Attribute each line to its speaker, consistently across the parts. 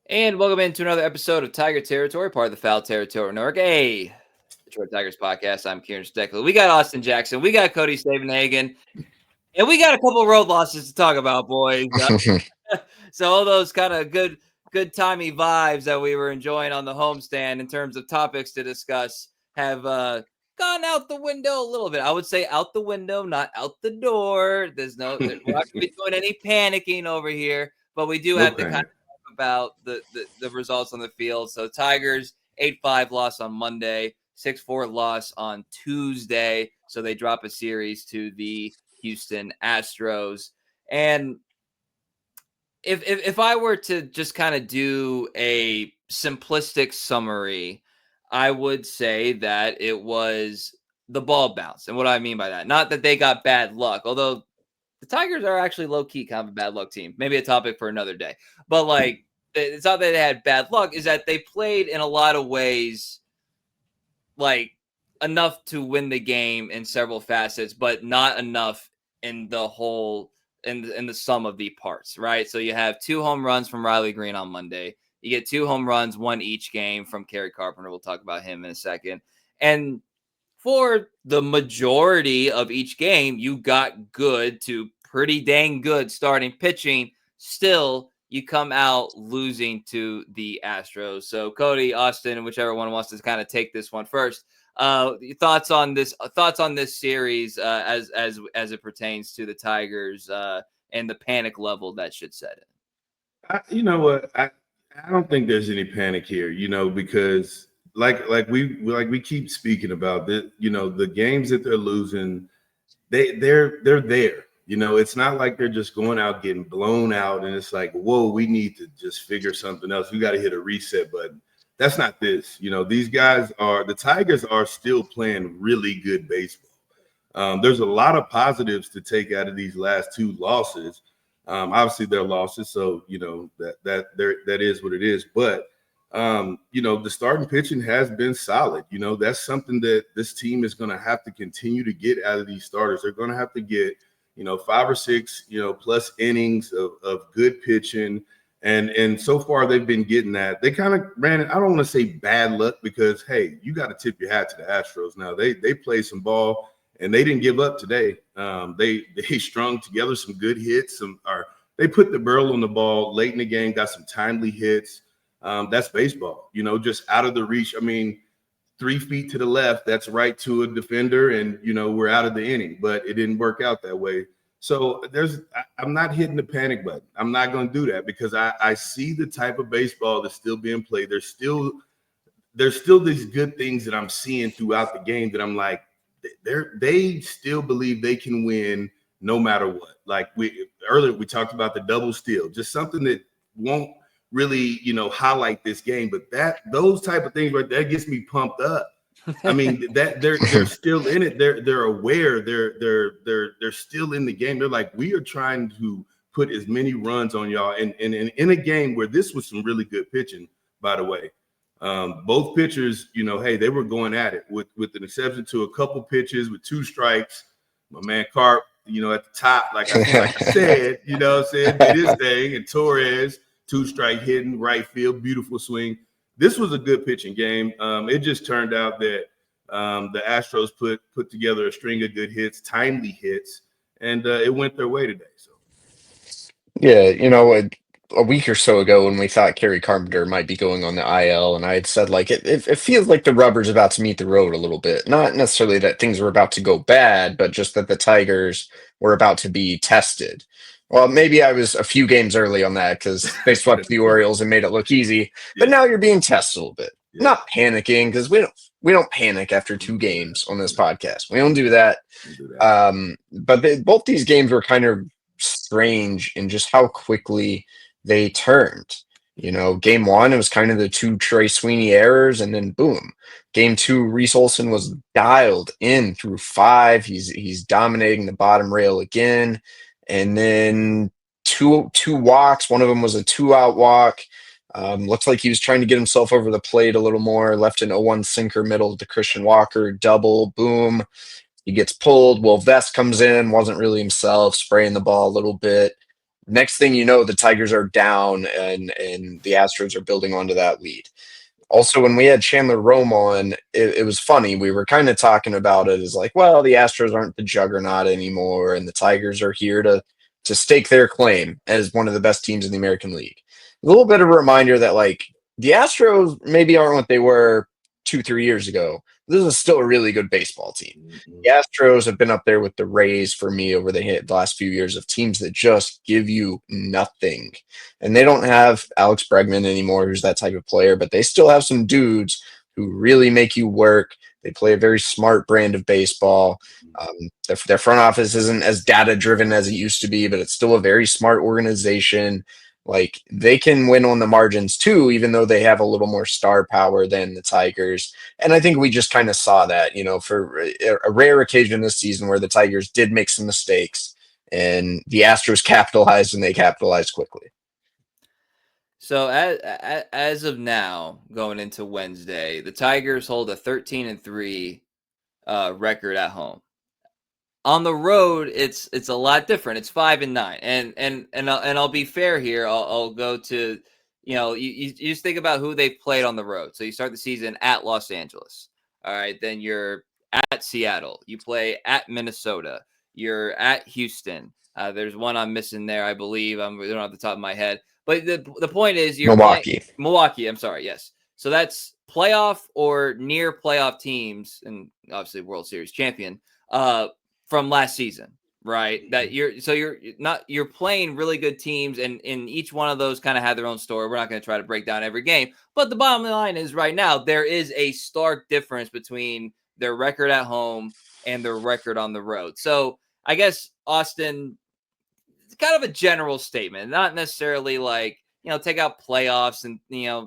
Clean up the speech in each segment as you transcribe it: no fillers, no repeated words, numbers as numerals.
Speaker 1: And welcome into another episode of Tiger Territory, part of the Foul Territory Network. Hey, Detroit Tigers podcast. I'm Kieran Steckley. We got Austin Jackson. We got Cody Stavenhagen. And we got a couple of road losses to talk about, boys. So all those kind of good timey vibes that we were enjoying on the homestand in terms of topics to discuss have gone out the window a little bit. I would say out the window, not out the door. We're not going to be doing any panicking over here, but we do
Speaker 2: No
Speaker 1: have to kind
Speaker 2: panic.
Speaker 1: of talk about the results on the field. So Tigers 8-5 loss on Monday, 6-4 loss on Tuesday. So they drop a series to the Houston Astros. And if I were to just kind of do a simplistic summary, I would say that it was the ball bounce. And what I mean by that, not that they got bad luck, although the Tigers are actually low key kind of a bad luck team. Maybe a topic for another day. But like, it's not that they had bad luck, is that they played in a lot of ways like enough to win the game in several facets, but not enough in the whole in the sum of the parts, right? So you have 2 home runs from Riley Greene on Monday. You get 2 home runs, one each game from Kerry Carpenter. We'll talk about him in a second. And for the majority of each game, you got good to pretty dang good starting pitching. Still, you come out losing to the Astros. So Cody, Austin, whichever one wants to kind of take this one first. Thoughts on this series as it pertains to the Tigers and the panic level that should set in.
Speaker 2: You know what? I don't think there's any panic here. Because like we keep speaking about that. The games that they're losing, they're there. It's not like they're just going out getting blown out, and it's like, whoa, we need to just figure something else. We got to hit a reset button. That's not this. The Tigers are still playing really good baseball. There's a lot of positives to take out of these last 2 losses. Obviously, they're losses, so that is what it is. But the starting pitching has been solid. That's something that this team is going to have to continue to get out of these starters. They're going to have to get 5 or 6 plus innings of good pitching. And so far they've been getting that. They kind of ran it. I don't want to say bad luck because, hey, you got to tip your hat to the Astros. Now they played some ball and they didn't give up today. They strung together some good hits. They put the barrel on the ball late in the game, got some timely hits. That's baseball, just out of the reach. I mean, 3 feet to the left, that's right to a defender, and we're out of the inning. But it didn't work out that way. So I'm not hitting the panic button. I'm not going to do that because I see the type of baseball that's still being played. There's still these good things that I'm seeing throughout the game that I'm like, they still believe they can win no matter what. Like earlier we talked about the double steal, just something that won't really highlight this game, but those type of things right there gets me pumped up. I mean, that they're still in it. They're aware. They're still in the game. They're like, we are trying to put as many runs on y'all. And in a game where this was some really good pitching, by the way. Both pitchers, hey, they were going at it with an exception to a couple pitches with 2 strikes. My man Carp, at the top, like I said, did his thing. And Torres, 2-strike hitting, right field, beautiful swing. This was a good pitching game. It just turned out that the Astros put together a string of good hits, timely hits, and it went their way today. So
Speaker 3: Yeah, a week or so ago when we thought Kerry Carpenter might be going on the IL, and I had said like it feels like the rubber's about to meet the road a little bit. Not necessarily that things were about to go bad, but just that the Tigers were about to be tested. Well, maybe I was a few games early on that because they swept the Orioles and made it look easy. But now you're being tested a little bit. Not panicking because we don't panic after 2 games on this podcast. We don't do that. But both these games were kind of strange in just how quickly they turned. Game 1, it was kind of the 2 Trey Sweeney errors, and then boom. Game 2, Reese Olson was dialed in through 5. He's dominating the bottom rail again. And then two walks. One of them was a 2-out walk. Looks like he was trying to get himself over the plate a little more. Left an 0-1 sinker middle to Christian Walker. Double, boom. He gets pulled. Will Vest comes in. Wasn't really himself. Spraying the ball a little bit. Next thing you know, the Tigers are down and the Astros are building onto that lead. Also, when we had Chandler Rome on, it was funny. We were kind of talking about it as like, well, the Astros aren't the juggernaut anymore, and the Tigers are here to stake their claim as one of the best teams in the American League. A little bit of a reminder that like the Astros maybe aren't what they were 2-3 years ago. This is still a really good baseball team. The Astros have been up there with the Rays for me over the last few years of teams that just give you nothing. And they don't have Alex Bregman anymore, who's that type of player, but they still have some dudes who really make you work. They play a very smart brand of baseball. Their front office isn't as data driven as it used to be, but it's still a very smart organization. Like they can win on the margins too, even though they have a little more star power than the Tigers. And I think we just kind of saw that, for a rare occasion this season where the Tigers did make some mistakes and the Astros capitalized, and they capitalized quickly.
Speaker 1: So as of now, going into Wednesday, the Tigers hold a 13-3 record at home. On the road, it's a lot different. It's 5-9, and I'll be fair here. I'll go to you just think about who they've played on the road. So you start the season at Los Angeles. All right, then you're at Seattle. You play at Minnesota. You're at Houston. There's one I'm missing there, I believe. I don't off the top of my head. But the point is you're
Speaker 3: Milwaukee.
Speaker 1: Milwaukee, I'm sorry, yes. So that's playoff or near playoff teams, and obviously World Series champion from last season, right? That you're playing really good teams, and each one of those kind of had their own story. We're not going to try to break down every game, but the bottom line is right now there is a stark difference between their record at home and their record on the road. So I guess, Austin, it's kind of a general statement, not necessarily like, take out playoffs and,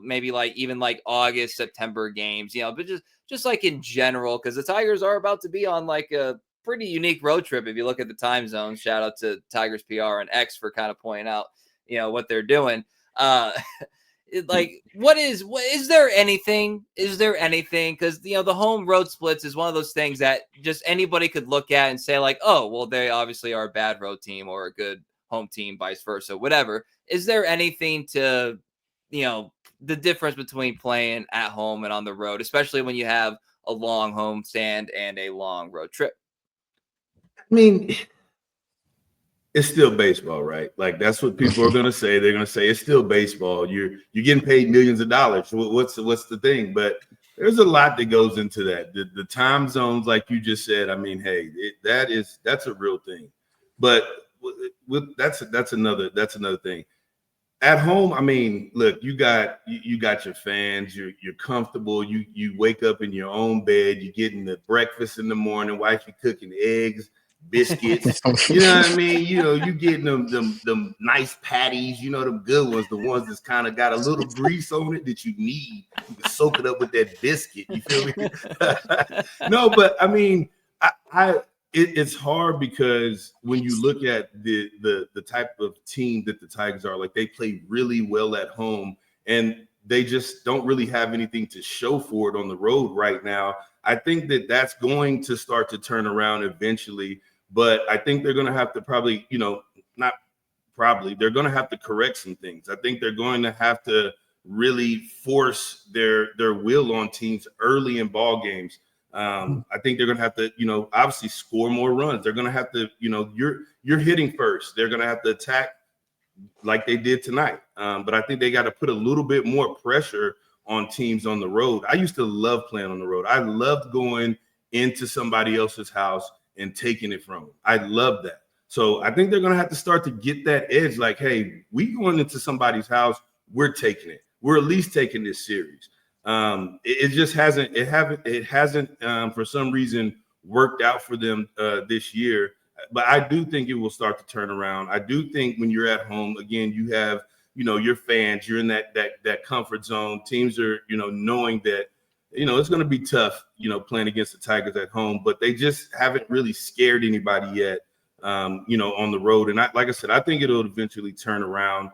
Speaker 1: maybe like even like August, September games, but just like in general, because the Tigers are about to be on like a pretty unique road trip. If you look at the time zone, shout out to Tigers PR and X for kind of pointing out, what they're doing. Like, is there anything? Because, the home road splits is one of those things that just anybody could look at and say like, oh, well, they obviously are a bad road team or a good home team, vice versa, whatever. Is there anything to, the difference between playing at home and on the road, especially when you have a long home stand and a long road trip?
Speaker 2: I mean, it's still baseball, right? Like that's what people are going to say. They're going to say it's still baseball. You're getting paid millions of dollars. What's the thing? But there's a lot that goes into that. The time zones, like you just said. I mean, hey, that's a real thing. But that's another thing. At home, I mean, look, you got your fans. You're comfortable. You wake up in your own bed. You're getting the breakfast in the morning. Wifey cooking eggs, biscuits. You know what I mean? You getting them nice patties. Them good ones, the ones that's kind of got a little grease on it that you need. You can soak it up with that biscuit. You feel me? No, but I mean, it's hard because when you look at the type of team that the Tigers are, like they play really well at home and they just don't really have anything to show for it on the road right now. I think that's going to start to turn around eventually, but I think they're going to have to probably, they're going to have to correct some things. I think they're going to have to really force their will on teams early in ball games. I think they're going to have to, obviously score more runs. They're going to have to, you're hitting first. They're going to have to attack like they did tonight. But I think they got to put a little bit more pressure on teams on the road. I used to love playing on the road. I loved going into somebody else's house and taking it from them. I love that. So I think they're going to have to start to get that edge. Like, hey, we going into somebody's house. We're taking it. We're at least taking this series. It just hasn't for some reason worked out for them this year, but I do think it will start to turn around. I do think when you're at home, again, you have, your fans, you're in that comfort zone. Teams are, knowing that, it's going to be tough, playing against the Tigers at home, but they just haven't really scared anybody yet, on the road. And like I said, I think it'll eventually turn around.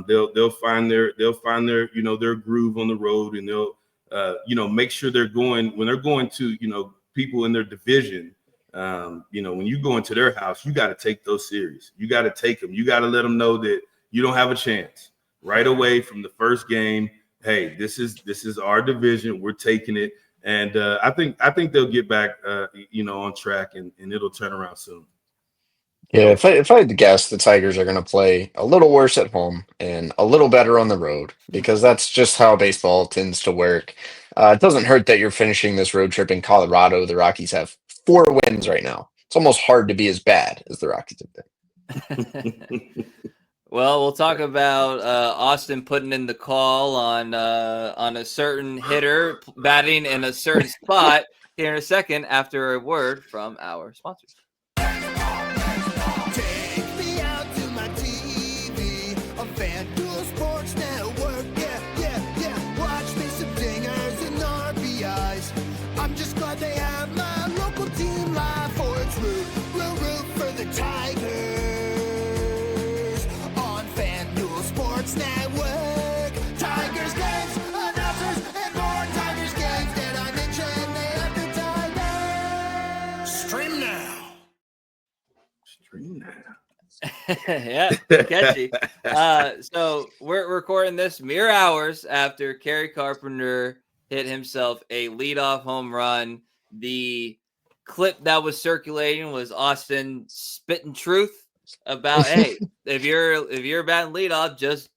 Speaker 2: They'll find their their groove on the road, and they'll make sure when they're going to people in their division, When you go into their house, you got to take those serious. You got to take them. You got to let them know that you don't have a chance right away from the first game. Hey, this is our division. We're taking it. And I think they'll get back, on track, and it'll turn around soon.
Speaker 3: Yeah, if I had to guess, the Tigers are going to play a little worse at home and a little better on the road because that's just how baseball tends to work. It doesn't hurt that you're finishing this road trip in Colorado. The Rockies have 4 wins right now. It's almost hard to be as bad as the Rockies have been.
Speaker 1: Well, we'll talk about Austin putting in the call on a certain hitter batting in a certain spot here in a second after a word from our sponsors.
Speaker 4: I'm just glad they have my local team live for its root for the Tigers on FanDuel Sports Network. Tigers games, announcers, and more Tigers games that I mentioned. They have the Tigers. Stream now.
Speaker 1: Yeah, catchy. So we're recording this mere hours after Kerry Carpenter hit himself a leadoff home run. The clip that was circulating was Austin spitting truth about, hey, if you're batting leadoff, just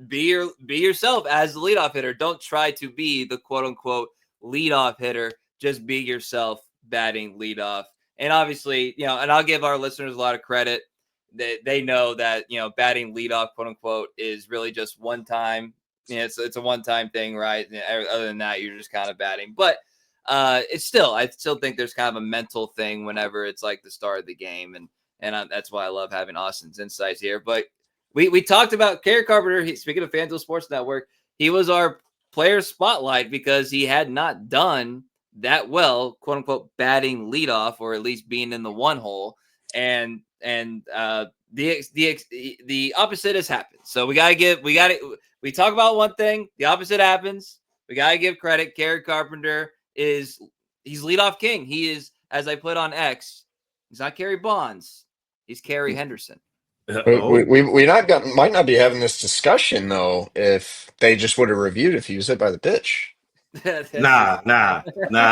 Speaker 1: be yourself as the leadoff hitter. Don't try to be the quote unquote leadoff hitter. Just be yourself batting leadoff. And obviously, and I'll give our listeners a lot of credit. They know that, batting leadoff, quote unquote, is really just one time. It's a one-time thing, right? Other than that, you're just kind of batting. But I still think there's kind of a mental thing whenever it's like the start of the game, and that's why I love having Austin's insights here. But we talked about Kerry Carpenter. Speaking of FanDuel Sports Network, he was our player spotlight because he had not done that well, quote unquote, batting leadoff, or at least being in the one hole, and the opposite has happened. So we talk about one thing, the opposite happens. We got to give credit. Kerry Carpenter he's leadoff king. He is, as I put on X, he's not Kerry Bonds. He's Kerry Henderson.
Speaker 3: We might not be having this discussion, though, if they just would have reviewed if he was hit by the pitch.
Speaker 2: Nah. I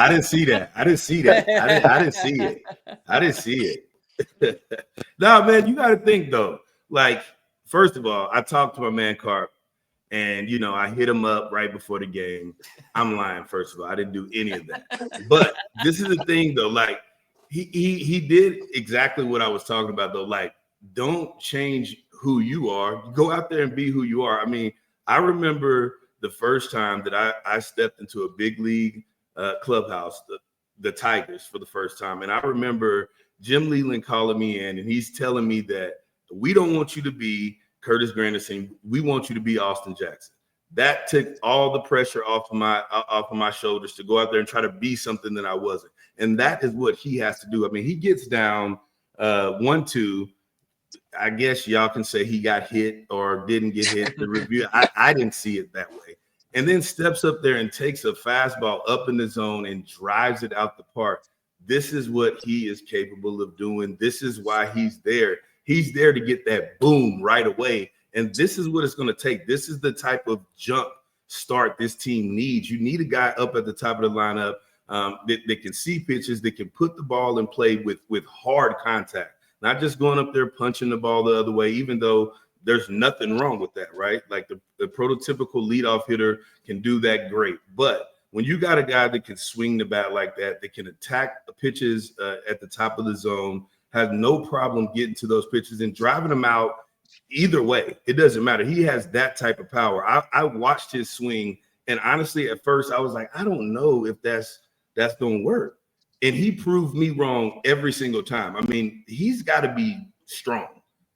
Speaker 2: didn't see that. I didn't see it. Nah, man, you got to think, though. Like, first of all, I talked to my man Carp. And, I hit him up right before the game. I'm lying, first of all. I didn't do any of that. But this is the thing, though. Like, he did exactly what I was talking about, though. Like, don't change who you are. Go out there and be who you are. I mean, I remember the first time that I stepped into a big league clubhouse, the Tigers, for the first time. And I remember Jim Leland calling me in, and he's telling me that we don't want you to be Curtis Granderson, we want you to be Austin Jackson. That took all the pressure off of my shoulders to go out there and try to be something that I wasn't. And that is what he has to do. I mean, he gets down 1-2. I guess y'all can say he got hit or didn't get hit. The review, I didn't see it that way. And then steps up there and takes a fastball up in the zone and drives it out the park. This is what he is capable of doing. This is why he's there. He's there to get that boom right away. And this is what it's going to take. This is the type of jump start this team needs. You need a guy up at the top of the lineup that can see pitches, that can put the ball in play with hard contact, not just going up there punching the ball the other way, even though there's nothing wrong with that, right? Like the prototypical leadoff hitter can do that great. But when you got a guy that can swing the bat like that can attack the pitches at the top of the zone, has no problem getting to those pitches and driving them out either way. It doesn't matter. He has that type of power. I watched his swing, and honestly, at first, I was like, I don't know if that's going to work. And he proved me wrong every single time. I mean, he's got to be strong.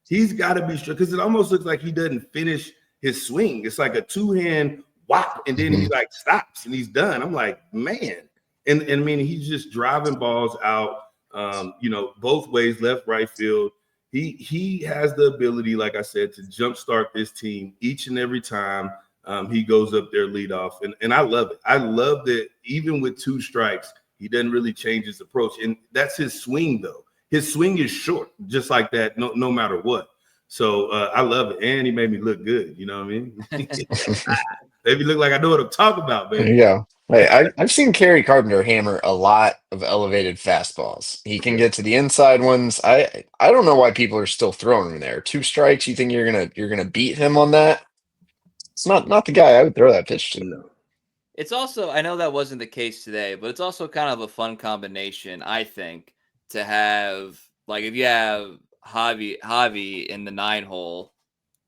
Speaker 2: He's got to be strong because it almost looks like he doesn't finish his swing. It's like a two-hand whop, and then he like stops and he's done. I'm like, man. And I mean, he's just driving balls out. Both ways, left, right field. He has the ability, like I said, to jumpstart this team each and every time he goes up there lead off. And I love it. I love that even with 2 strikes, He doesn't really change his approach. And that's his swing, though. His swing is short, just like that, no matter what. So I love it. And he made me look good. You know what I mean? Made me look like I know what I'm talking about,
Speaker 3: There
Speaker 2: baby.
Speaker 3: you go. Hey, I've seen Kerry Carpenter hammer a lot of elevated fastballs. He can get to the inside ones. I don't know why people are still throwing him there. 2 strikes. You think you're gonna beat him on that? It's not the guy I would throw that pitch to.
Speaker 2: No.
Speaker 1: It's also, I know that wasn't the case today, but it's also kind of a fun combination, I think, to have, like, if you have Javi in the 9 hole,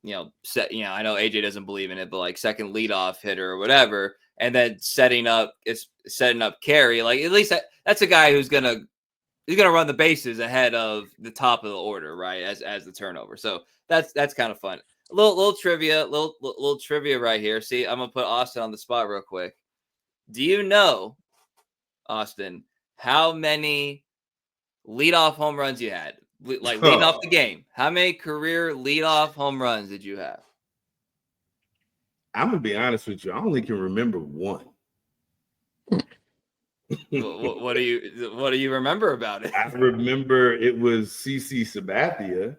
Speaker 1: I know AJ doesn't believe in it, but like second leadoff hitter or whatever, and then setting up Kerry, like at least that's a guy who's gonna run the bases ahead of the top of the order, right? As the turnover. So that's kind of fun. A little trivia, little trivia right here. See, I'm gonna put Austin on the spot real quick. Do you know, Austin, how many leadoff home runs you had? Like leading off the game. How many career leadoff home runs did you have?
Speaker 2: I'm gonna be honest with you. I only can remember one.
Speaker 1: What do you remember about it?
Speaker 2: I remember it was CC Sabathia.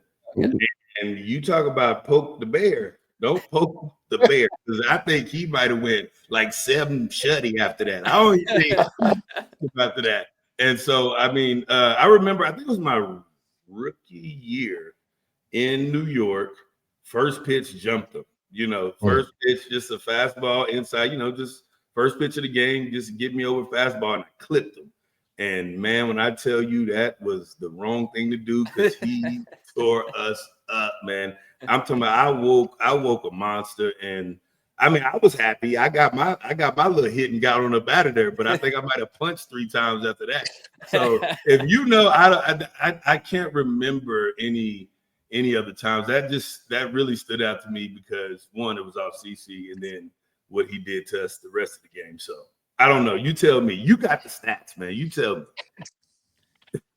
Speaker 2: And you talk about poke the bear. Don't poke the bear, because I think he might have went like 7 shutty after that. I don't even think after that. And so, I mean, I remember, I think it was my rookie year in New York. First pitch jumped him. First pitch, just a fastball inside, just first pitch of the game, just get me over fastball, and I clipped him. And man, when I tell you that was the wrong thing to do, because he tore us up, man. I'm talking about I woke a monster, and I mean I was happy. I got my little hit and got on up out of there, but I think I might have punched 3 times after that. So if I can't remember any other times. That really stood out to me because one, it was off CC, and then what he did to us the rest of the game. So I don't know. You tell me. You got the stats, man. You tell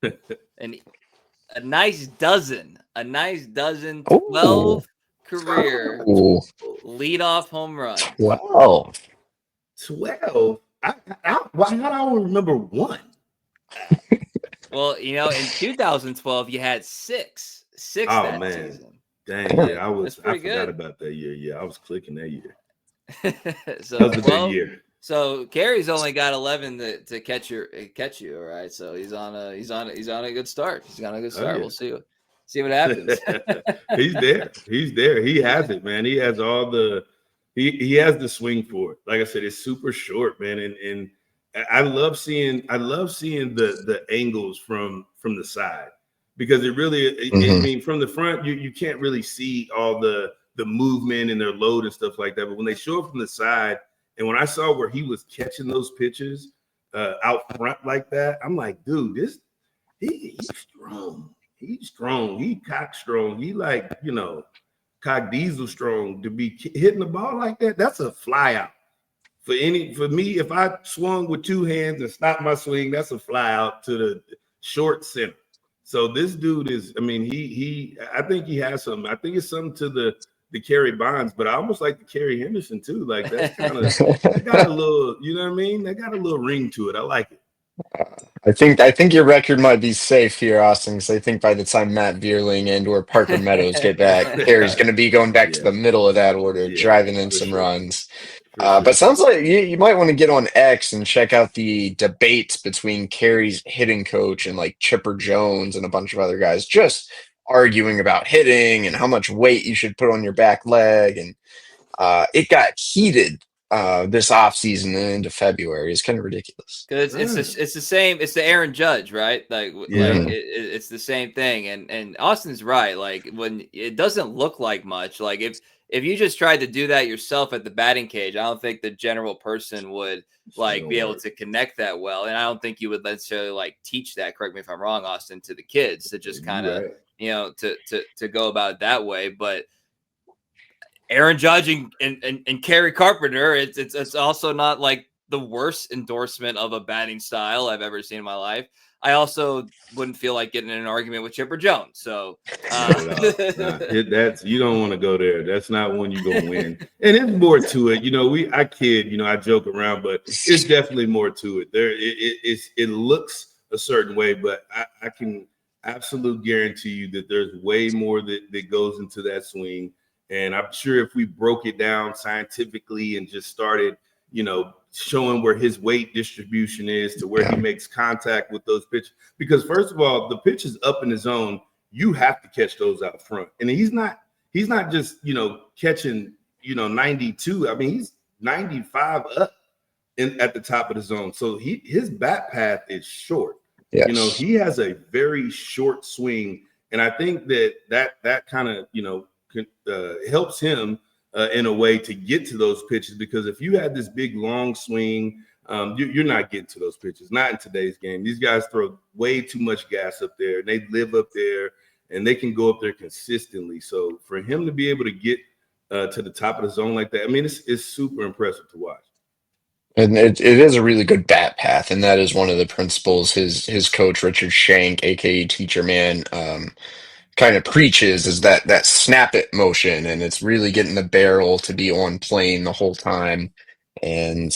Speaker 2: me.
Speaker 1: And a nice dozen, 12 career leadoff home runs.
Speaker 3: 12.
Speaker 2: 12? Why not? I don't remember one.
Speaker 1: Well, in 2012, you had 6 that
Speaker 2: man.
Speaker 1: season.
Speaker 2: Dang, yeah, I forgot about that year. Yeah, I was clicking that year.
Speaker 1: So
Speaker 2: that was a good year.
Speaker 1: So Kerry's only got 11 to catch you. All right, so he's on a good start. He's on a good start.
Speaker 2: Oh, yeah.
Speaker 1: We'll see what happens.
Speaker 2: He's there. He has it, man. He has all the he has the swing for it. Like I said, it's super short, man. And I love seeing the angles from the side, because it really I mean, from the front you can't really see all the movement and their load and stuff like that. But when they show up from the side, and when I saw where he was catching those pitches out front like that, I'm like, dude, he's strong. He's strong. He cock strong. He cock diesel strong to be hitting the ball like that. That's a fly out. For me, if I swung with 2 hands and stopped my swing, that's a fly out to the short center. So this dude is, I mean, I think he has something. I think it's something to the Kerry Bonds, but I almost like the Kerry Henderson too. Like that's kind of they got a little, you know what I mean? They got a little ring to it. I like it.
Speaker 3: I think your record might be safe here, Austin, because I think by the time Matt Vierling and or Parker Meadows get back, Kerry's going to be going back to the middle of that order, driving in some runs. But sounds like you might want to get on X and check out the debates between Kerry's hitting coach and like Chipper Jones and a bunch of other guys, just arguing about hitting and how much weight you should put on your back leg. And it got heated this offseason and into February. It's kind of ridiculous.
Speaker 1: Because it's the same. It's the Aaron Judge, right? It's the same thing. And Austin's right. Like when it doesn't look like much. Like if you just tried to do that yourself at the batting cage, I don't think the general person would be able to connect that well. And I don't think you would necessarily teach that. Correct me if I'm wrong, Austin, to the kids to just kind of to go about it that way. But Aaron Judge and Kerry Carpenter, it's also not like the worst endorsement of a batting style I've ever seen in my life. I also wouldn't feel like getting in an argument with Chipper Jones. So
Speaker 2: that's you don't want to go there. That's not one you're gonna win. And it's more to it. I kid. I joke around, but it's definitely more to it. It looks a certain way, but I can absolutely guarantee you that there's way more that goes into that swing. And I'm sure if we broke it down scientifically and just started, showing where his weight distribution is to where he makes contact with those pitches. Because first of all, the pitches up in the zone, you have to catch those out front. And he's not just, catching, 92. I mean, he's 95 up at the top of the zone. So his bat path is short. Yes. He has a very short swing. And I think that kind of, helps him in a way to get to those pitches, because if you had this big long swing, you're not getting to those pitches. Not in today's game. These guys throw way too much gas up there, and they live up there, and they can go up there consistently. So for him to be able to get to the top of the zone like that, I mean, it's super impressive to watch.
Speaker 3: And it is a really good bat path, and that is one of the principles his coach Richard Shank, aka Teacher Man, kind of preaches, is that snap it motion, and it's really getting the barrel to be on plane the whole time. And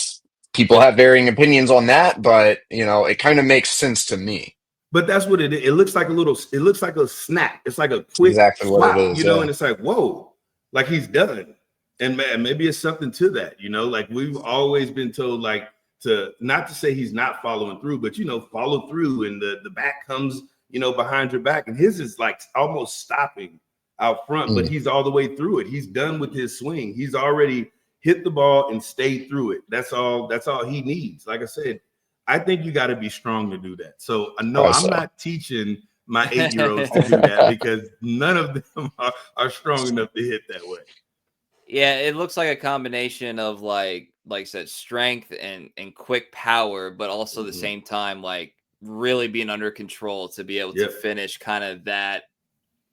Speaker 3: people have varying opinions on that, but it kind of makes sense to me.
Speaker 2: But that's what it is. It looks like a snap. It's like a quick
Speaker 3: exactly
Speaker 2: swap,
Speaker 3: what it is,
Speaker 2: and it's like, whoa, like he's done. And maybe it's something to that, like we've always been told, like, to not to say he's not following through, but follow through, and the bat comes behind your back, and his is like almost stopping out front, but he's all the way through it. He's done with his swing. He's already hit the ball and stayed through it. That's all he needs. Like I said, I think you got to be strong to do that. So no, I'm not teaching my 8-year-olds to do that, because none of them are strong enough to hit that way.
Speaker 1: Yeah, it looks like a combination of like I said, strength and quick power, but also at the same time, like, really being under control to be able to finish kind of that,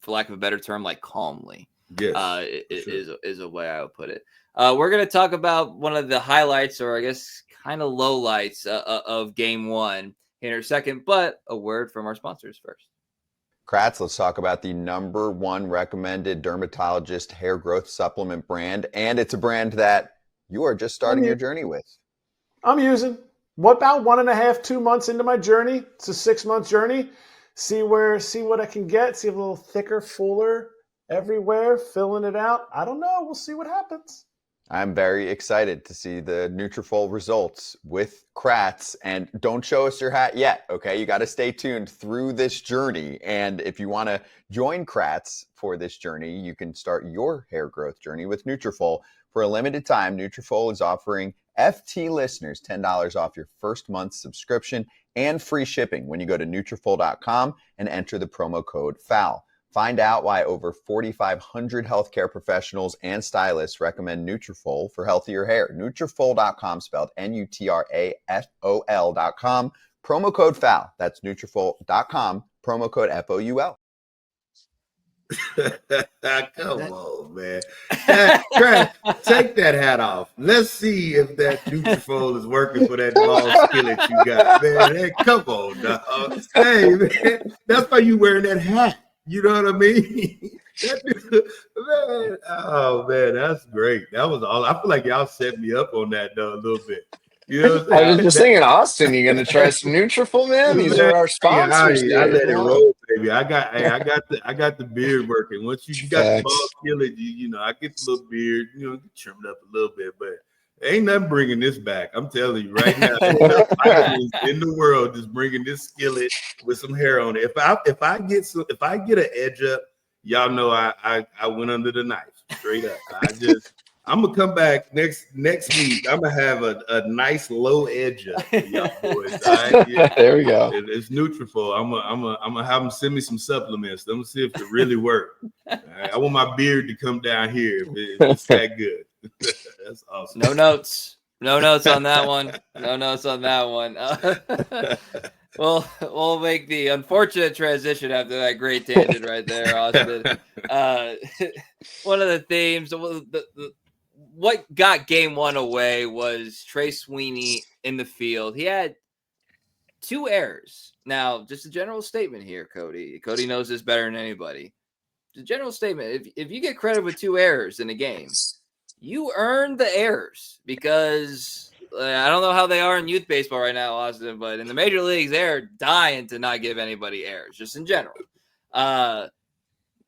Speaker 1: for lack of a better term, like calmly. Yes, is a way I would put it. We're going to talk about one of the highlights, or I guess kind of lowlights of game one in a second, but a word from our sponsors first.
Speaker 5: Kratz, let's talk about the #1 recommended dermatologist hair growth supplement brand, and it's a brand that you are just starting your journey with.
Speaker 6: I'm using about 1.5, 2 months into my journey. It's a 6-month journey. See what I can get. See a little thicker, fuller everywhere, filling it out. I don't know. We'll see what happens.
Speaker 5: I'm very excited to see the Nutrafol results with Kratz, and don't show us your hat yet, okay? You got to stay tuned through this journey, and if you want to join Kratz for this journey, you can start your hair growth journey with Nutrafol. For a limited time, Nutrafol is offering FT listeners $10 off your first month's subscription and free shipping when you go to Nutrafol.com and enter the promo code FOUL. Find out why over 4,500 healthcare professionals and stylists recommend Nutrafol for healthier hair. Nutrafol.com, spelled Nutrafol.com. Promo code FOUL. That's Nutrafol.com. Promo code FOUL.
Speaker 2: Come on, man. Take that hat off. Let's see if that Nutrafol is working for that ball skillet you got, man. Hey, come on, dog. Hey, man, that's why you wearing that hat. You know what I mean? Man, oh, man, that's great. That was all. I feel like y'all set me up on that, though, a little bit. You know what I'm saying?
Speaker 3: I was just thinking, Austin, you going to try some Nutrafol, man? These are our sponsors.
Speaker 2: I let it roll, baby. I got the beard working. Once you got the ball skillet, you know, I get the little beard, you know, trim it up a little bit, but ain't nothing bringing this back. I'm telling you right now, in the world, just bringing this skillet with some hair on it. If I get an edge up, y'all know I went under the knife straight up. I'm gonna come back next week. I'm gonna have a nice low edge up for y'all boys. All right? Yeah.
Speaker 3: There we go.
Speaker 2: It's Nutrafol. I'm gonna have them send me some supplements. I'm gonna see if it really work. Right? I want my beard to come down here if it's that good. That's awesome.
Speaker 1: No notes on that one. No notes on that one. We'll make the unfortunate transition after that great tangent right there, Austin. One of the themes, what got game one away was Trey Sweeney in the field. He had 2 errors. Now, just a general statement here, Cody. Cody knows this better than anybody. The general statement, if you get credit with 2 errors in a game, you earn the errors because I don't know how they are in youth baseball right now, Austin, but in the major leagues, they're dying to not give anybody errors, just in general.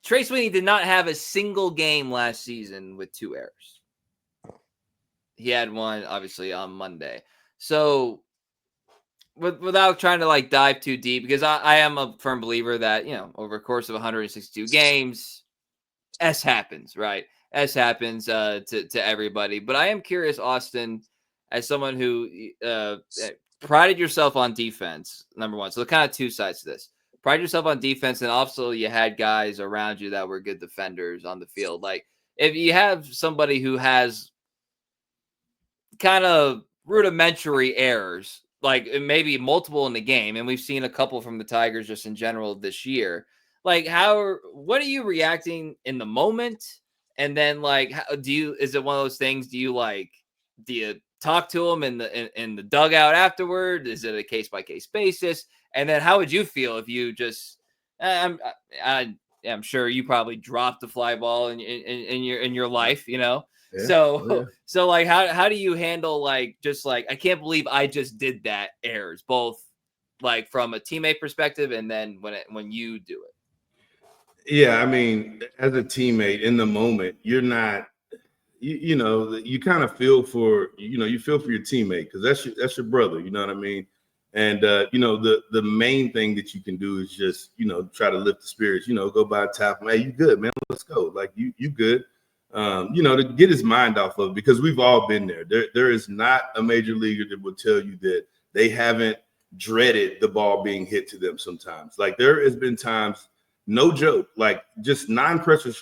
Speaker 1: Trey Sweeney did not have a single game last season with 2 errors. He had one, obviously, on Monday. So, without trying to like dive too deep, because I am a firm believer that, over the course of 162 games, S happens, right? S happens to everybody. But I am curious, Austin, as someone who prided yourself on defense, number one. So, kind of 2 sides to this. Pride yourself on defense, and also you had guys around you that were good defenders on the field. Like, if you have somebody who has kind of rudimentary errors, like maybe multiple in the game, and we've seen a couple from the Tigers just in general this year, like what are you reacting in the moment? And then like, is it one of those things, do you talk to them in the dugout afterward? Is it a case-by-case basis? And then how would you feel if you just I'm sure you probably dropped the fly ball in your life, Yeah. So like how do you handle like just like, I can't believe I just did that errors, both like from a teammate perspective and then when you do it?
Speaker 2: Yeah, I mean, as a teammate in the moment, you're not you kind of feel for you feel for your teammate because that's your brother, you know what I mean? And the main thing that you can do is just try to lift the spirits, go by a tap, hey, you good, man, let's go, like you good, to get his mind off of it, because we've all been there. There is not a major leaguer that will tell you that they haven't dreaded the ball being hit to them sometimes. Like there has been times, no joke, like just non-pressure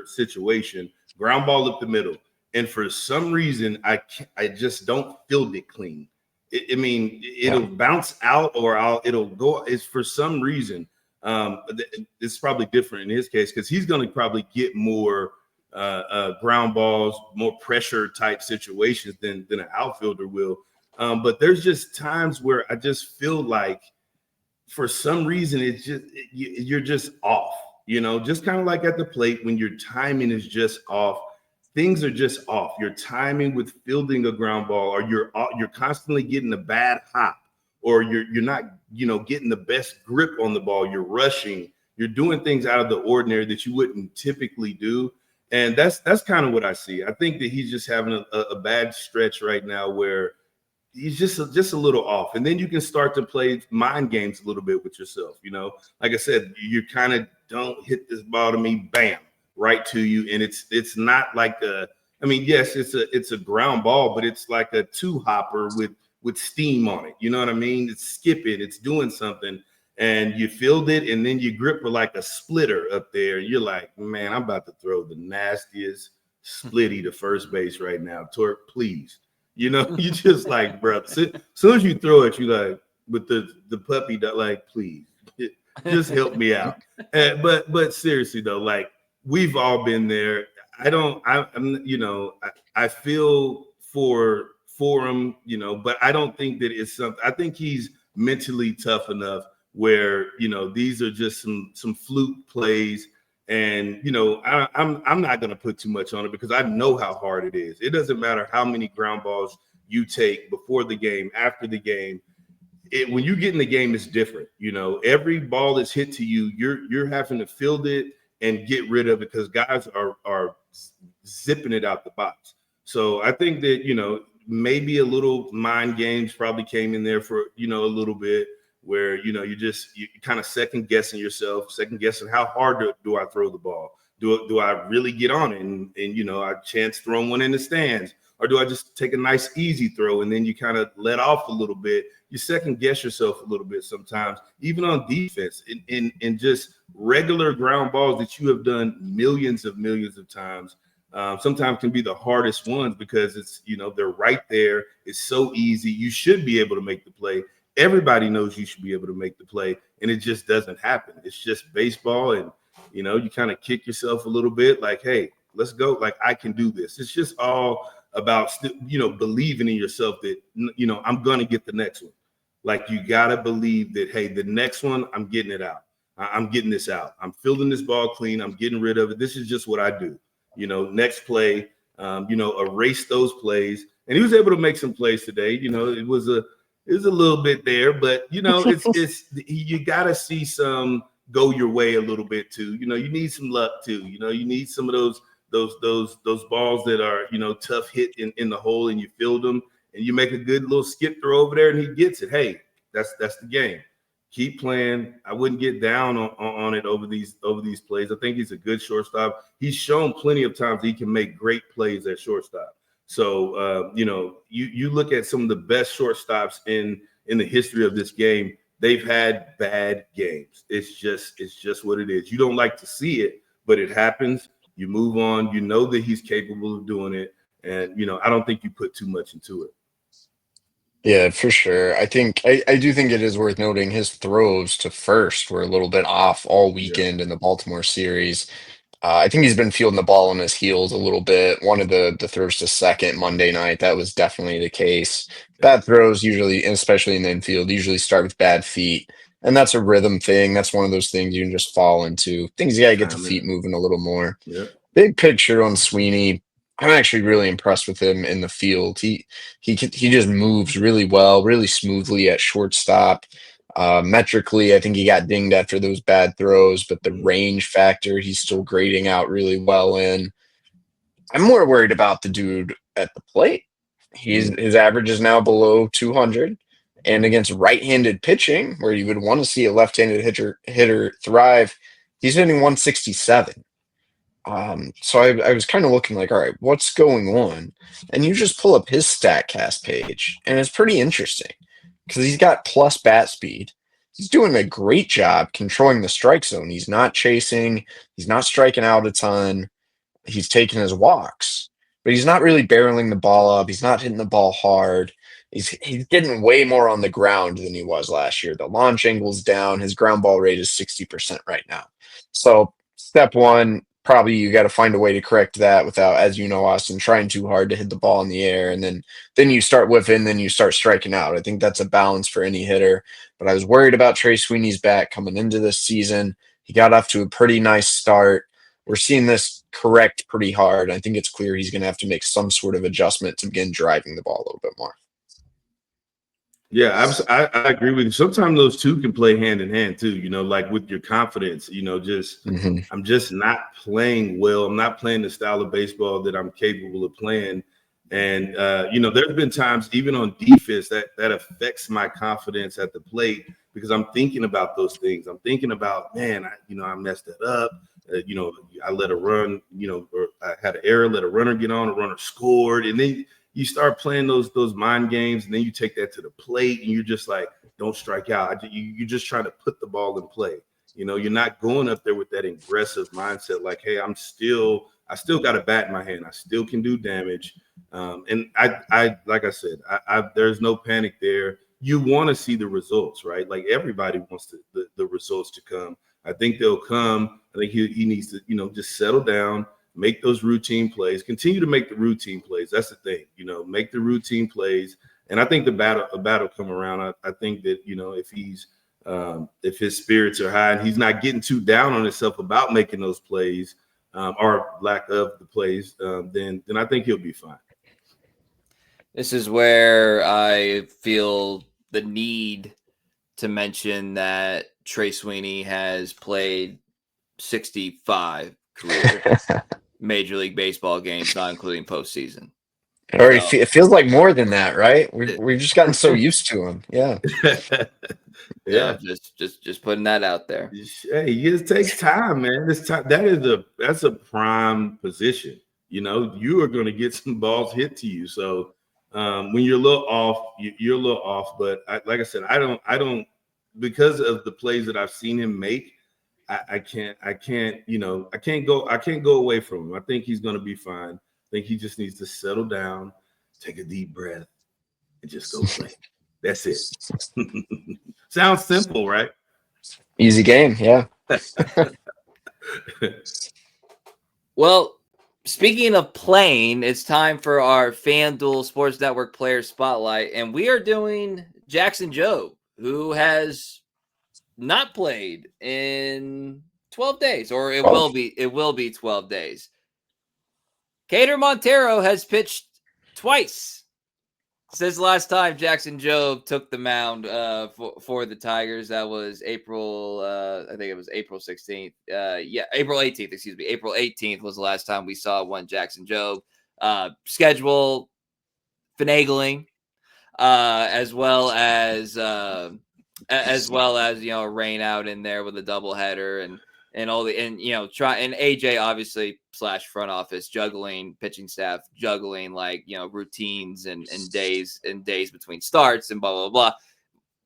Speaker 2: situation, ground ball up the middle, and for some reason I just don't field it clean. It'll bounce out or it'll go. It's for some reason. It's probably different in his case because he's going to probably get more ground balls, more pressure type situations than an outfielder will. But there's just times where I just feel like for some reason you're just off. Just kind of like at the plate when your timing is just off. Things are just off. Your timing with fielding a ground ball, or you're constantly getting a bad hop, or you're not, getting the best grip on the ball. You're rushing. You're doing things out of the ordinary that you wouldn't typically do. And that's kind of what I see. I think that he's just having a bad stretch right now where he's just a little off. And then you can start to play mind games a little bit with yourself. Like I said, you kind of don't hit this ball to me, bam, right to you. And it's not like yes, it's a ground ball, but it's like a 2-hopper with steam on it. You know what I mean? It's skipping, it's doing something, and you field it, and then you grip with like a splitter up there. You're like, man, I'm about to throw the nastiest splitty to first base right now. Torque, please. You just like, bro, as soon as you throw it, you like with the puppy that like, please, just help me out. But seriously though, like we've all been there. I feel for him, but I don't think that it's something. I think he's mentally tough enough where these are just some fluke plays, and I'm not going to put too much on it because I know how hard it is. It doesn't matter how many ground balls you take before the game, after the game. When you get in the game, it's different. Every ball that's hit to you, you're having to field it and get rid of it because guys are zipping it out the box. So I think that maybe a little mind games probably came in there for a little bit, where you're kind of second guessing yourself, second guessing how hard do I throw the ball? Do I really get on it and I chance throwing one in the stands, or do I just take a nice easy throw and then you kind of let off a little bit? You second guess yourself a little bit sometimes, even on defense, in just regular ground balls that you have done millions of times. Sometimes can be the hardest ones because it's they're right there. It's so easy. You should be able to make the play. Everybody knows you should be able to make the play, and it just doesn't happen. It's just baseball, and you kind of kick yourself a little bit like, hey, Let's go. Like, I can do this. It's just all about, believing in yourself that, I'm going to get the next one. Like, you got to believe that, hey, the next one, I'm getting it out. I'm getting this out. I'm fielding this ball clean. I'm getting rid of it. This is just what I do. Next play, erase those plays. And he was able to make some plays today. It was a little bit there, but it's you got to see some go your way a little bit too. You need some luck too. You need some of those balls that are tough hit in the hole, and you field them, and you make a good little skip throw over there, and he gets it. Hey, that's the game. Keep playing. I wouldn't get down on it over these plays. I think he's a good shortstop. He's shown plenty of times he can make great plays at shortstop. So, you look at some of the best shortstops in the history of this game. They've had bad games. It's just what it is. You don't like to see it, but it happens. You move on. You know that he's capable of doing it. And, I don't think you put too much into it.
Speaker 3: Yeah, for sure. I do think it is worth noting his throws to first were a little bit off all weekend in the Baltimore series. I think he's been fielding the ball on his heels a little bit. One of the throws to second Monday night, that was definitely the case. Bad throws usually, especially in the infield, usually start with bad feet. And that's a rhythm thing. That's one of those things you can just fall into. Things you got to get the feet moving a little more.
Speaker 2: Yeah.
Speaker 3: Big picture on Sweeney. I'm actually really impressed with him in the field. He just moves really well, really smoothly at shortstop. Metrically, I think he got dinged after those bad throws, but the range factor, he's still grading out really well in. I'm more worried about the dude at the plate. His average is now below 200, and against right-handed pitching, where you would want to see a left-handed hitter thrive, he's hitting 167. So I was kind of looking like, all right, what's going on? And you just pull up his StatCast page, and it's pretty interesting because he's got plus bat speed. He's doing a great job controlling the strike zone. He's not chasing. He's not striking out a ton. He's taking his walks, but he's not really barreling the ball up. He's not hitting the ball hard. He's getting way more on the ground than he was last year. The launch angle's down. His ground ball rate is 60% right now. So step one, probably you got to find a way to correct that without, as you know, Austin, trying too hard to hit the ball in the air. And then you start whiffing, then you start striking out. I think that's a balance for any hitter. But I was worried about Trey Sweeney's bat coming into this season. He got off to a pretty nice start. We're seeing this correct pretty hard. I think it's clear he's going to have to make some sort of adjustment to begin driving the ball a little bit more.
Speaker 2: Yeah, I agree with you. Sometimes those two can play hand in hand too, like with your confidence, I'm just not playing well. I'm not playing the style of baseball that I'm capable of playing. And, there's been times even on defense that affects my confidence at the plate because I'm thinking about those things. I'm thinking about, man, I messed it up. I let a run, or I had an error, let a runner get on, a runner scored. And then you start playing those mind games, and then you take that to the plate, and you're just like, don't strike out. You're just trying to put the ball in play. You're not going up there with that aggressive mindset like, hey, I still got a bat in my hand. I still can do damage. And I like I said, there's no panic there. You want to see the results, right? Like everybody wants the results to come. I think they'll come. I think he needs to, just settle down, make those routine plays, continue to make the routine plays. That's the thing, make the routine plays. And I think the battle come around. I think that, if his spirits are high and he's not getting too down on himself about making those plays or lack of the plays, then I think he'll be fine.
Speaker 1: This is where I feel the need to mention that Trey Sweeney has played 65 career Major League Baseball games, not including postseason.
Speaker 3: Or it feels like more than that, right? We've just gotten so used to him. Yeah.
Speaker 2: Yeah.
Speaker 1: Just putting that out there.
Speaker 2: Hey, it takes time, man. That's a prime position. You are going to get some balls hit to you. So when you're a little off, you're a little off. But like I said, I don't because of the plays that I've seen him make. I can't go away from him. I think he's going to be fine. I think he just needs to settle down, take a deep breath, and just go play. That's it. Sounds simple, right?
Speaker 3: Easy game, yeah.
Speaker 1: Well, Speaking of playing, it's time for our FanDuel Sports Network Player Spotlight, and we are doing Jackson Jobe, who has not played in 12 days, or it will be 12 days. Cater Montero has pitched twice since the last time Jackson Jobe took the mound for the Tigers. That was April, I think it was April 16th. April 18th, excuse me. April 18th was the last time we saw one Jackson Jobe. Schedule finagling, as well as a rain out in there with a doubleheader and all the AJ obviously / front office juggling, pitching staff juggling routines and days between starts and blah blah blah.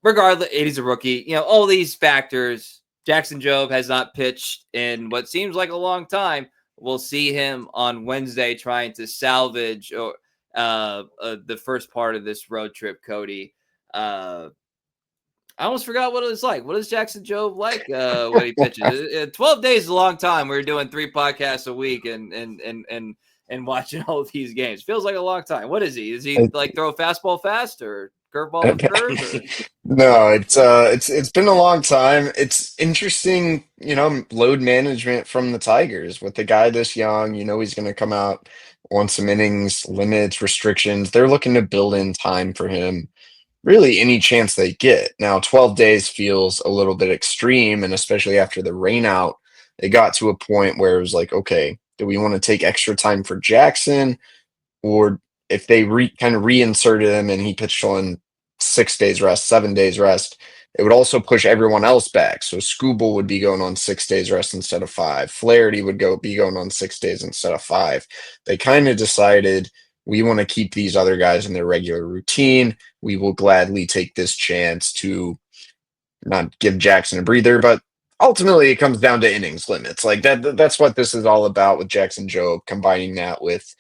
Speaker 1: Regardless, he's a rookie. All these factors. Jackson Jobe has not pitched in what seems like a long time. We'll see him on Wednesday trying to salvage the first part of this road trip. Cody. I almost forgot what it was like. What is Jackson Jobe like when he pitches? 12 days is a long time. We're doing 3 podcasts a week and watching all of these games. Feels like a long time. What is he? Is he like throw a fastball fast or curveball on curve?
Speaker 3: No, it's been a long time. It's interesting, load management from the Tigers with the guy this young. He's going to come out, want some innings, limits, restrictions. They're looking to build in time for him. Really, any chance they get. Now, 12 days feels a little bit extreme, and especially after the rain out, it got to a point where it was like, okay, do we want to take extra time for Jackson? Or if they kind of reinserted him and he pitched on 6 days rest, 7 days rest, it would also push everyone else back. So Skubal would be going on 6 days rest instead of 5. Flaherty would be going on 6 days instead of 5. They kind of decided we want to keep these other guys in their regular routine. We will gladly take this chance to not give Jackson a breather, but ultimately it comes down to innings limits. Like that's what this is all about with Jackson Jobe, combining that with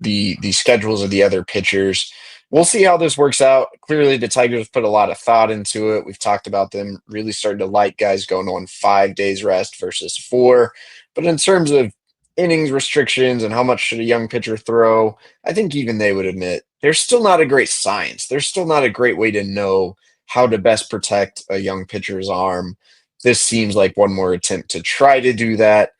Speaker 3: the schedules of the other pitchers. We'll see how this works out. Clearly, the Tigers put a lot of thought into it. We've talked about them really starting to like guys going on 5 days rest versus 4. But in terms of innings restrictions and how much should a young pitcher throw, I think even they would admit there's still not a great science. There's still not a great way to know how to best protect a young pitcher's arm. This seems like one more attempt to try to do that,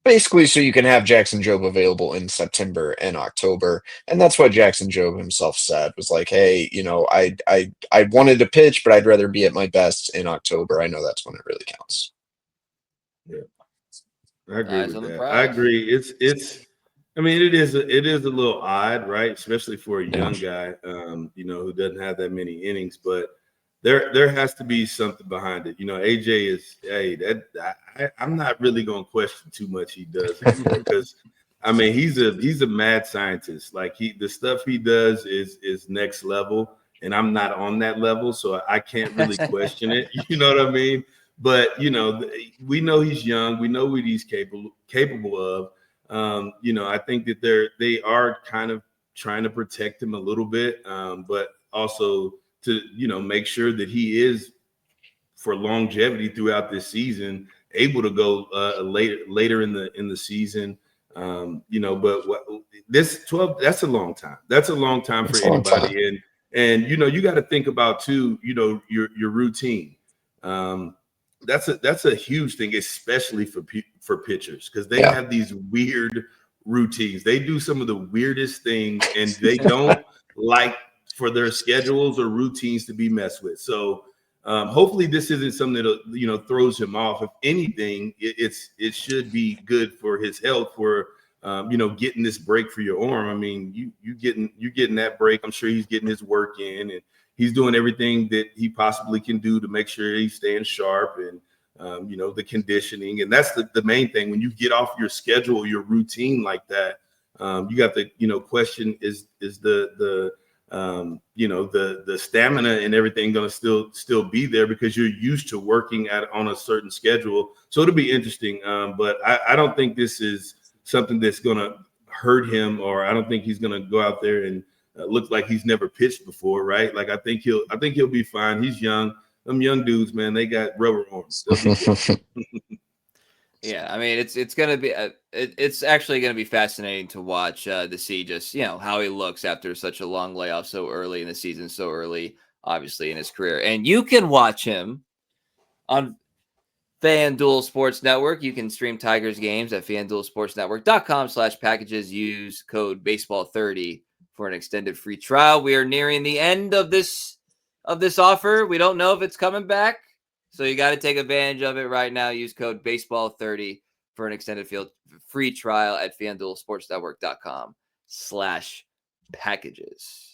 Speaker 3: basically so you can have Jackson Jobe available in September and October. And that's what Jackson Jobe himself said, was like, hey, I wanted to pitch, but I'd rather be at my best in October. I know that's when it really counts.
Speaker 2: Yeah. I agree with that. I agree. It is a little odd, right? Especially for a young guy, who doesn't have that many innings, but there has to be something behind it. AJ is, I'm not really going to question too much he does because he's a mad scientist. Like the stuff he does is next level, and I'm not on that level, so I can't really question it. You know what I mean? But we know he's young. We know what he's capable of. I think that they are kind of trying to protect him a little bit, but also to make sure that he is, for longevity throughout this season, able to go later in the season. But this 12, that's a long time. That's a long time for anybody. And you got to think about too, your routine. That's a huge thing, especially for pitchers, because they have these weird routines. They do some of the weirdest things, and they don't like for their schedules or routines to be messed with. So hopefully this isn't something that throws him off. If anything, it should be good for his health, for getting this break for your arm. I mean, you're getting that break. I'm sure he's getting his work in, and he's doing everything that he possibly can do to make sure he's staying sharp and, the conditioning. And that's the main thing. When you get off your schedule, your routine like that, you got to, question is the stamina and everything going to still be there, because you're used to working on a certain schedule. So it'll be interesting. But I don't think this is something that's going to hurt him, or I don't think he's going to go out there and look like he's never pitched before, right? Like I think he'll be fine. He's young. Them young dudes, man, they got rubber arms.
Speaker 1: Yeah, I mean it's gonna be it's actually gonna be fascinating to watch to see just how he looks after such a long layoff so early in the season, so early obviously in his career. And you can watch him on FanDuel Sports Network. You can stream Tigers games at FanDuelSportsNetwork.com/packages. Use code baseball30 for an extended free trial. We are nearing the end of this offer. We don't know if it's coming back. So you got to take advantage of it right now. Use code baseball30 for an extended field free trial at FanDuelSportsNetwork.com/packages.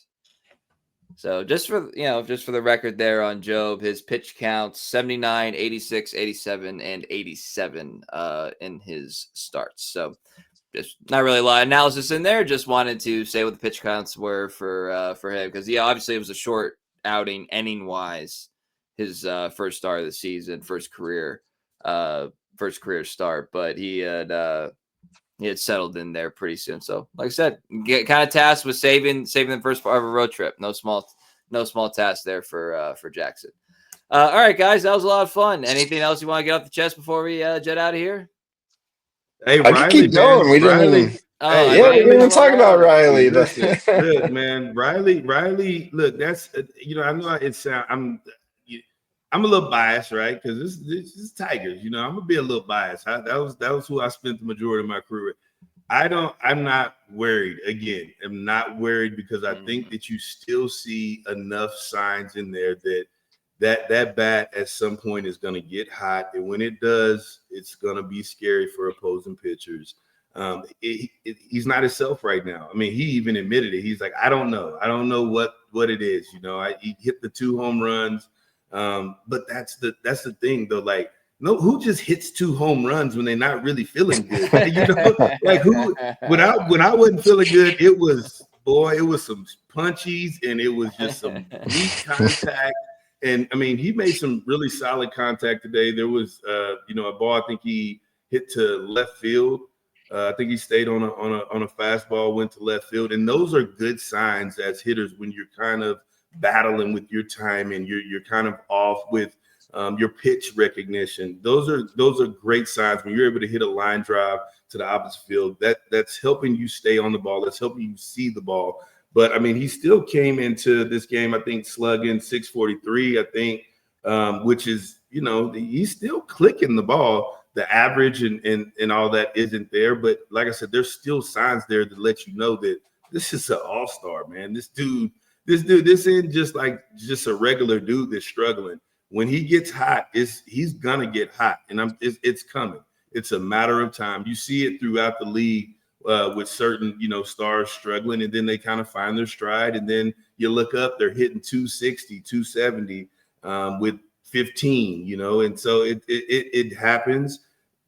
Speaker 1: So just for the record there on Jobe, his pitch counts 79, 86, 87, and 87 in his starts. So just not really a lot of analysis in there. Just wanted to say what the pitch counts were for him because obviously it was a short outing inning wise. His first start of the season, first career start, but he had settled in there pretty soon. So, like I said, get kind of tasked with saving the first part of a road trip. No small task there for Jackson. All right, guys, that was a lot of fun. Anything else you want to get off the chest before we jet out of here?
Speaker 2: Hey,
Speaker 3: I could keep going.
Speaker 2: man,
Speaker 3: We didn't
Speaker 2: Riley.
Speaker 3: even.
Speaker 2: Hey,
Speaker 3: We didn't even talk about Riley.
Speaker 2: Listen, look, man, Riley. Look, that's I know it sound. I'm a little biased, right? Because this is Tigers. I'm gonna be a little biased. That was who I spent the majority of my career with. I'm not worried. Again, I'm not worried because I think that you still see enough signs in there that bat at some point is going to get hot, and when it does, it's going to be scary for opposing pitchers. He's not himself right now. I mean, he even admitted it. He's like, I don't know what it is. He hit the 2 home runs. But that's the thing though. Like, no, who just hits 2 home runs when they're not really feeling good? Like who? When I wasn't feeling good, it was some punchies and it was just some weak contact. And I mean, he made some really solid contact today. There was a ball I think he hit to left field. I think he stayed on a fastball, went to left field, and those are good signs as hitters when you're kind of battling with your time and you're kind of off with your pitch recognition. Those are great signs when you're able to hit a line drive to the opposite field. That's helping you stay on the ball. That's helping you see the ball. But I mean, he still came into this game, I think, slugging 643, I think, which is, he's still clicking the ball. The average and all that isn't there. But like I said, there's still signs there to let you know that this is an all-star, man. This isn't just a regular dude that's struggling. When he gets hot, he's gonna get hot, and it's coming. It's a matter of time. You see it throughout the league with certain stars struggling, and then they kind of find their stride, and then you look up, they're hitting 260, 270 with 15, and so it happens.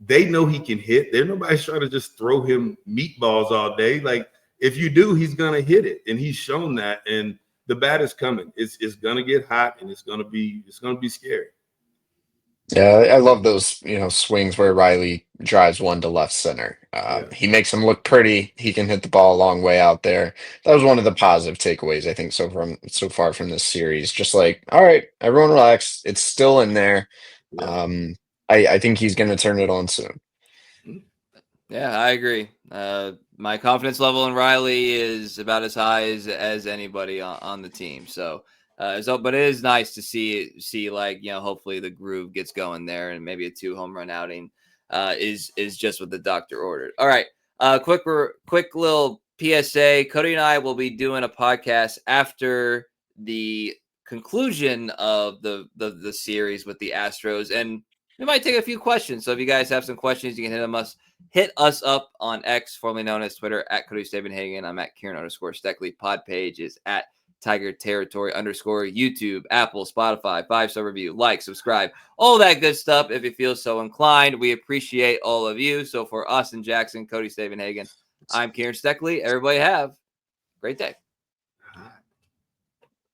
Speaker 2: They know he can hit. Nobody's trying to just throw him meatballs all day. Like, if you do, he's gonna hit it, and he's shown that. And the bat is coming. It's gonna get hot, and it's gonna be scary.
Speaker 3: Yeah, I love those, swings where Riley drives one to left center. He makes them look pretty. He can hit the ball a long way out there. That was one of the positive takeaways, I think, so far from this series. Just like, all right, everyone relax. It's still in there.
Speaker 2: Yeah.
Speaker 3: I think he's going to turn it on soon.
Speaker 1: Yeah, I agree. My confidence level in Riley is about as high as anybody on the team. So, but it is nice to see like, hopefully the groove gets going there, and maybe a 2 home run outing is just what the doctor ordered. All right. Quick little PSA. Cody and I will be doing a podcast after the conclusion of the series with the Astros, and we might take a few questions. So if you guys have some questions, you can hit us up on X, formerly known as Twitter, at Cody Stavenhagen. I'm at Kieran_Steckley. Pod page is at Tiger Territory _ YouTube, Apple, Spotify, 5-star review, like, subscribe, all that good stuff if you feel so inclined. We appreciate all of you. So for us in Jackson, Cody Stavenhagen, I'm Kieran Steckley. Everybody have a great day.